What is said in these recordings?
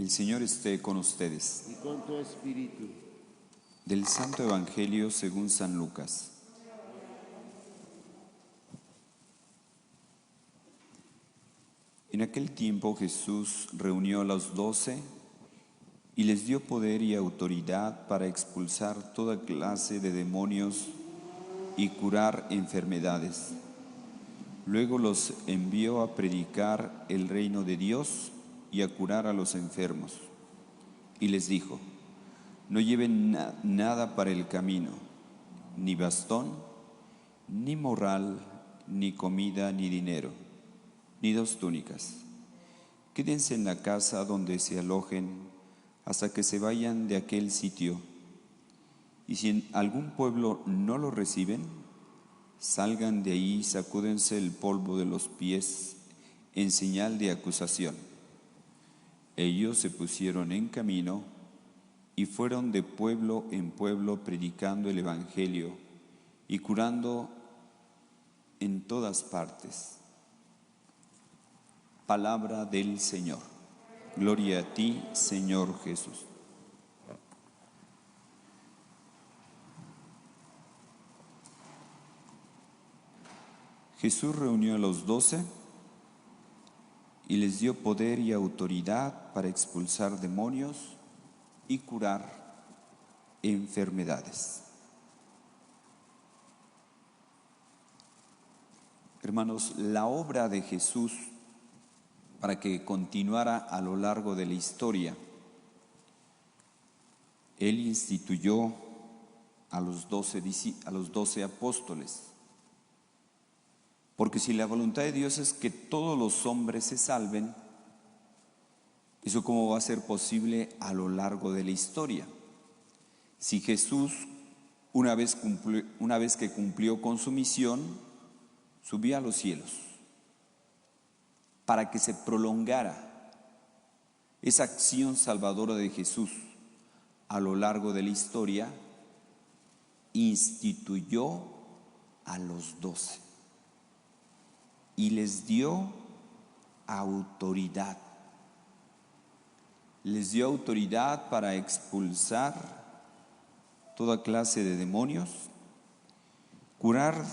El Señor esté con ustedes. Y con tu espíritu. Del Santo Evangelio según San Lucas. En aquel tiempo Jesús reunió a los 12 y les dio poder y autoridad para expulsar toda clase de demonios y curar enfermedades. Luego los envió a predicar el reino de Dios y a curar a los enfermos. Y les dijo: no lleven nada para el camino, ni bastón, ni morral, ni comida, ni dinero, ni 2 túnicas. Quédense en la casa donde se alojen hasta que se vayan de aquel sitio. Y si en algún pueblo no lo reciben, salgan de ahí y sacúdense el polvo de los pies en señal de acusación. Ellos se pusieron en camino y fueron de pueblo en pueblo predicando el Evangelio y curando en todas partes. Palabra del Señor. Gloria a ti, Señor Jesús. Jesús reunió a los 12 y les dio poder y autoridad para expulsar demonios y curar enfermedades. Hermanos, la obra de Jesús para que continuara a lo largo de la historia, Él instituyó a los 12 apóstoles. Porque si la voluntad de Dios es que todos los hombres se salven, ¿eso cómo va a ser posible a lo largo de la historia? Si Jesús, una vez que cumplió con su misión, subió a los cielos para que se prolongara esa acción salvadora de Jesús a lo largo de la historia, instituyó a los 12 y les dio autoridad. Les dio autoridad para expulsar toda clase de demonios, curar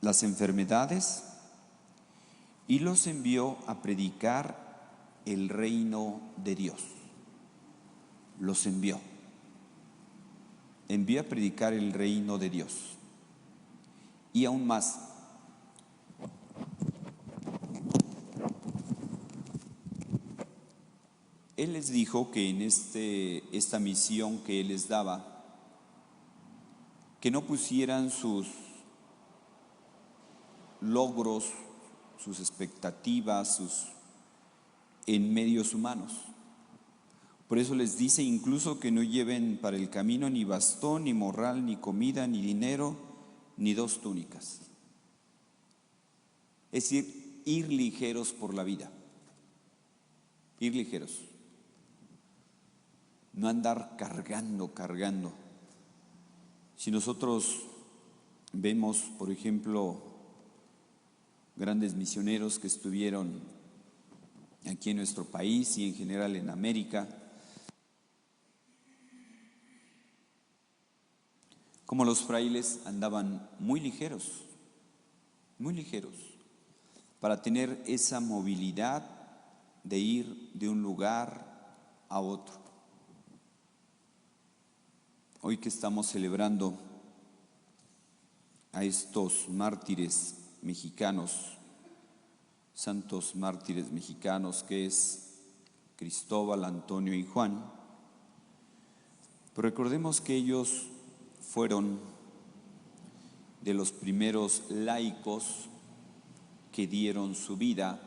las enfermedades, y los envió a predicar el reino de Dios. Los envió a predicar el reino de Dios. Y aún más, Él les dijo que en esta misión que Él les daba, que no pusieran sus logros, sus expectativas, en medios humanos. Por eso les dice incluso que no lleven para el camino ni bastón, ni morral, ni comida, ni dinero, ni 2 túnicas. Es decir, ir ligeros por la vida. Ir ligeros. No andar cargando. Si nosotros vemos, por ejemplo, grandes misioneros que estuvieron aquí en nuestro país y en general en América, como los frailes andaban muy ligeros, para tener esa movilidad de ir de un lugar a otro. Hoy que estamos celebrando a estos mártires mexicanos, santos mártires mexicanos, que es Cristóbal, Antonio y Juan, pero recordemos que ellos fueron de los primeros laicos que dieron su vida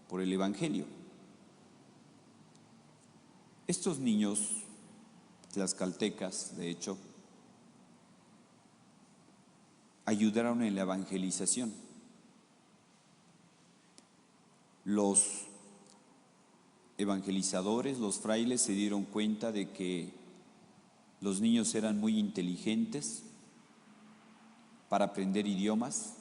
por el Evangelio. Estos niños tlaxcaltecas, de hecho, ayudaron en la evangelización. Los evangelizadores, los frailes, se dieron cuenta de que los niños eran muy inteligentes para aprender idiomas,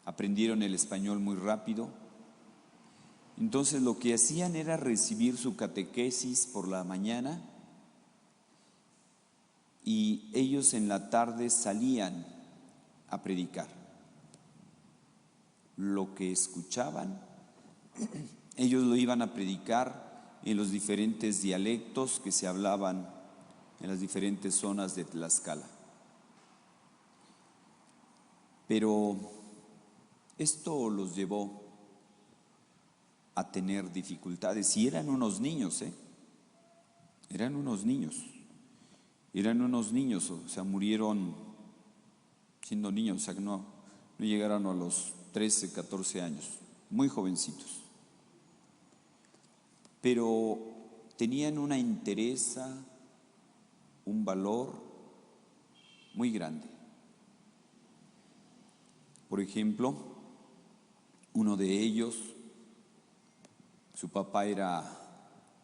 aprendieron el español muy rápido, Entonces lo que hacían era recibir su catequesis por la mañana y ellos en la tarde salían a predicar. Lo que escuchaban, ellos lo iban a predicar en los diferentes dialectos que se hablaban en las diferentes zonas de Tlaxcala. Pero esto los llevó a tener dificultades. Y eran unos niños, Eran unos niños. O sea, murieron siendo niños, o sea, que no llegaron a los 13, 14 años, muy jovencitos. Pero tenían una entereza, un valor muy grande. Por ejemplo, uno de ellos, su papá era,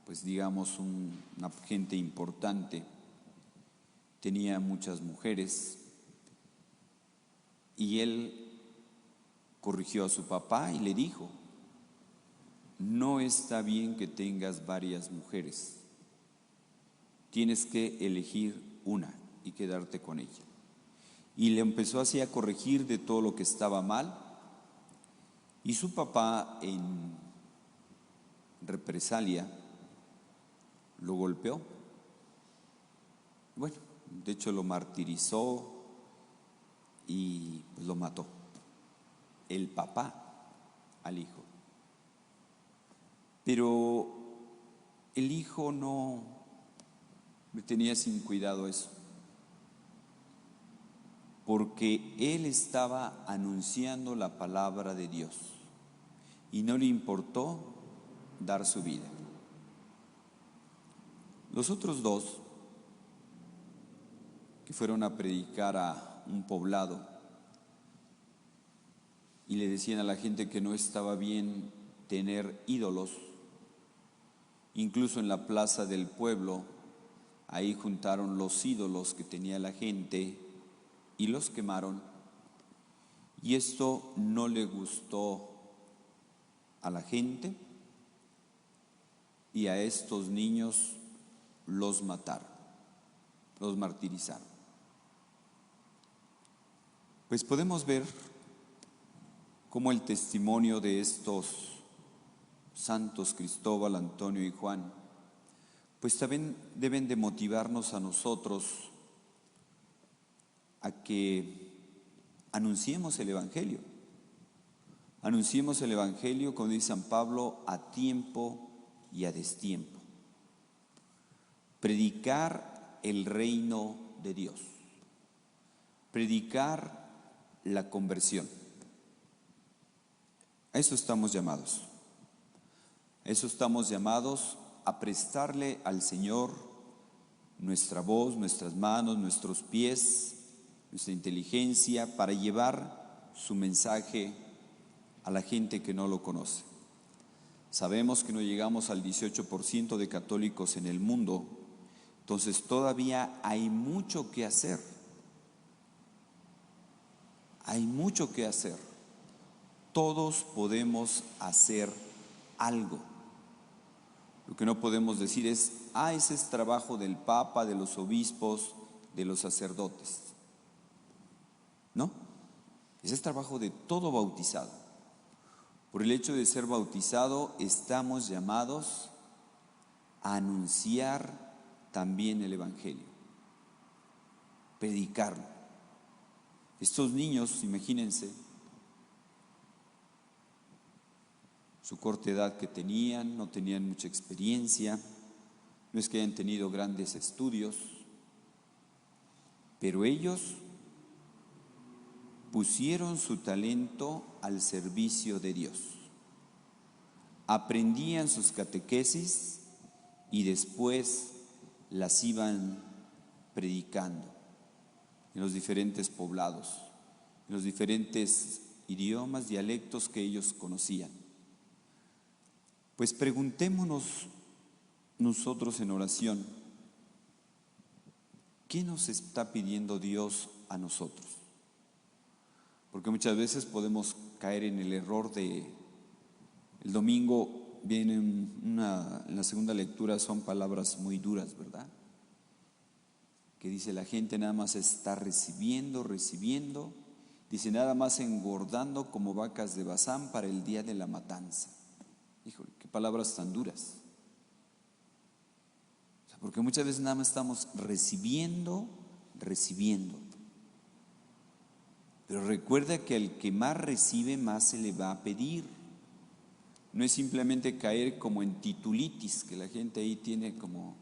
pues digamos, una gente importante, tenía muchas mujeres y él corrigió a su papá y le dijo: no está bien que tengas varias mujeres, tienes que elegir una y quedarte con ella. Y le empezó así a corregir de todo lo que estaba mal, y su papá en represalia lo golpeó. Bueno, de hecho lo martirizó y pues lo mató, el papá al hijo. Pero el hijo no tenía sin cuidado eso, porque él estaba anunciando la palabra de Dios y no le importó dar su vida. Los otros dos, que fueron a predicar a un poblado y le decían a la gente que no estaba bien tener ídolos, incluso en la plaza del pueblo, ahí juntaron los ídolos que tenía la gente y los quemaron, y esto no le gustó a la gente, y a estos niños los mataron, los martirizaron. Pues podemos ver cómo el testimonio de estos santos, Cristóbal, Antonio y Juan, pues también deben de motivarnos a nosotros a que anunciemos el Evangelio. Anunciemos el Evangelio, como dice San Pablo, a tiempo y a destiempo. Predicar el reino de Dios. Predicar la conversión. A eso estamos llamados. A eso estamos llamados, a prestarle al Señor nuestra voz, nuestras manos, nuestros pies, nuestra inteligencia, para llevar su mensaje a la gente que no lo conoce. Sabemos que no llegamos al 18% de católicos en el mundo, entonces todavía hay mucho que hacer. Hay mucho que hacer. Todos podemos hacer algo. Lo que no podemos decir es: ese es trabajo del Papa, de los obispos, de los sacerdotes. No, ese es trabajo de todo bautizado. Por el hecho de ser bautizado, estamos llamados a anunciar también el Evangelio, predicarlo. Estos niños, imagínense, su corta edad que tenían, no tenían mucha experiencia, no es que hayan tenido grandes estudios, pero ellos pusieron su talento al servicio de Dios. Aprendían sus catequesis y después las iban predicando en los diferentes poblados, en los diferentes idiomas, dialectos que ellos conocían. Pues preguntémonos nosotros en oración, ¿qué nos está pidiendo Dios a nosotros? Porque muchas veces podemos caer en el error de el domingo viene en la segunda lectura, son palabras muy duras, ¿verdad? Que dice, la gente nada más está recibiendo, dice, nada más engordando como vacas de Bazán para el día de la matanza. Híjole, qué palabras tan duras. O sea, porque muchas veces nada más estamos recibiendo. Pero recuerda que al que más recibe, más se le va a pedir. No es simplemente caer como en titulitis, que la gente ahí tiene como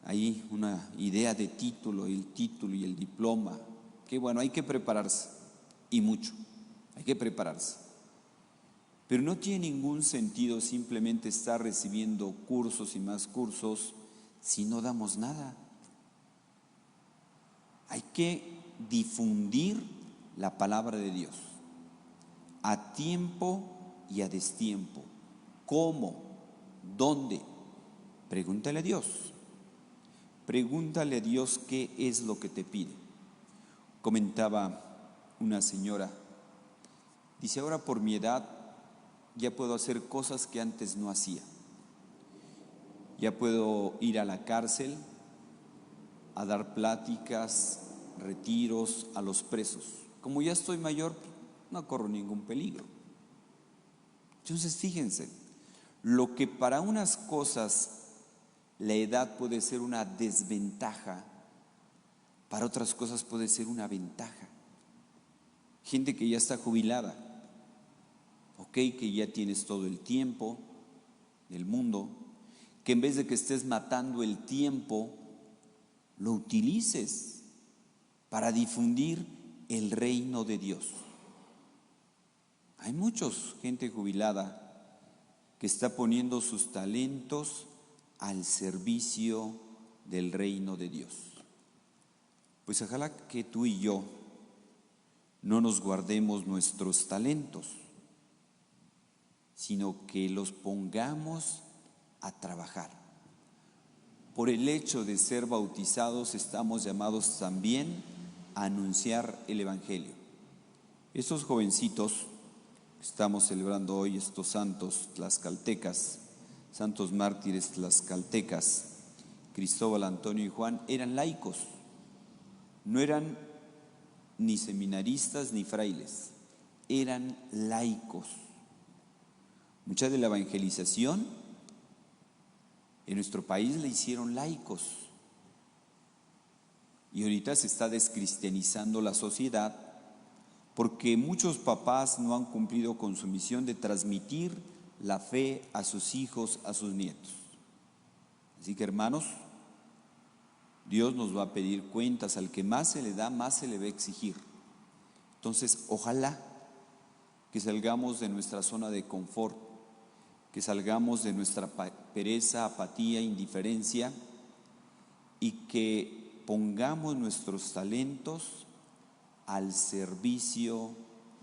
ahí una idea de título, el título y el diploma. Que bueno, hay que prepararse, y mucho, hay que prepararse. Pero no tiene ningún sentido simplemente estar recibiendo cursos y más cursos si no damos nada. Hay que difundir la palabra de Dios a tiempo y a destiempo. ¿Cómo? ¿Dónde? Pregúntale a Dios. Pregúntale a Dios qué es lo que te pide. Comentaba una señora, dice, ahora por mi edad ya puedo hacer cosas que antes no hacía. Ya puedo ir a la cárcel a dar pláticas, retiros a los presos. Como ya estoy mayor, no corro ningún peligro. Entonces fíjense, lo que para unas cosas la edad puede ser una desventaja, para otras cosas puede ser una ventaja. Gente que ya está jubilada, que ya tienes todo el tiempo del mundo, que en vez de que estés matando el tiempo, lo utilices para difundir el reino de Dios. Hay muchos, gente jubilada, que está poniendo sus talentos al servicio del reino de Dios. Pues ojalá que tú y yo no nos guardemos nuestros talentos, sino que los pongamos a trabajar. Por el hecho de ser bautizados estamos llamados también a anunciar el Evangelio. Estos jovencitos que estamos celebrando hoy, estos santos tlaxcaltecas, santos mártires tlaxcaltecas, Cristóbal, Antonio y Juan, eran laicos, no eran ni seminaristas ni frailes, eran laicos. Mucha de la evangelización en nuestro país la hicieron laicos. Y ahorita se está descristianizando la sociedad porque muchos papás no han cumplido con su misión de transmitir la fe a sus hijos, a sus nietos. Así que, hermanos, Dios nos va a pedir cuentas. Al que más se le da, más se le va a exigir. Entonces, ojalá que salgamos de nuestra zona de confort, que salgamos de nuestra pereza, apatía, indiferencia, y que pongamos nuestros talentos al servicio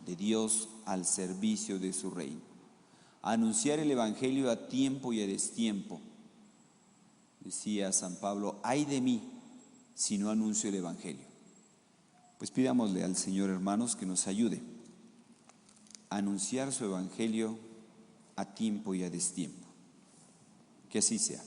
de Dios, al servicio de su reino. Anunciar el Evangelio a tiempo y a destiempo. Decía San Pablo, ay de mí si no anuncio el Evangelio. Pues pidámosle al Señor, hermanos, que nos ayude a anunciar su Evangelio a tiempo y a destiempo. Que así sea.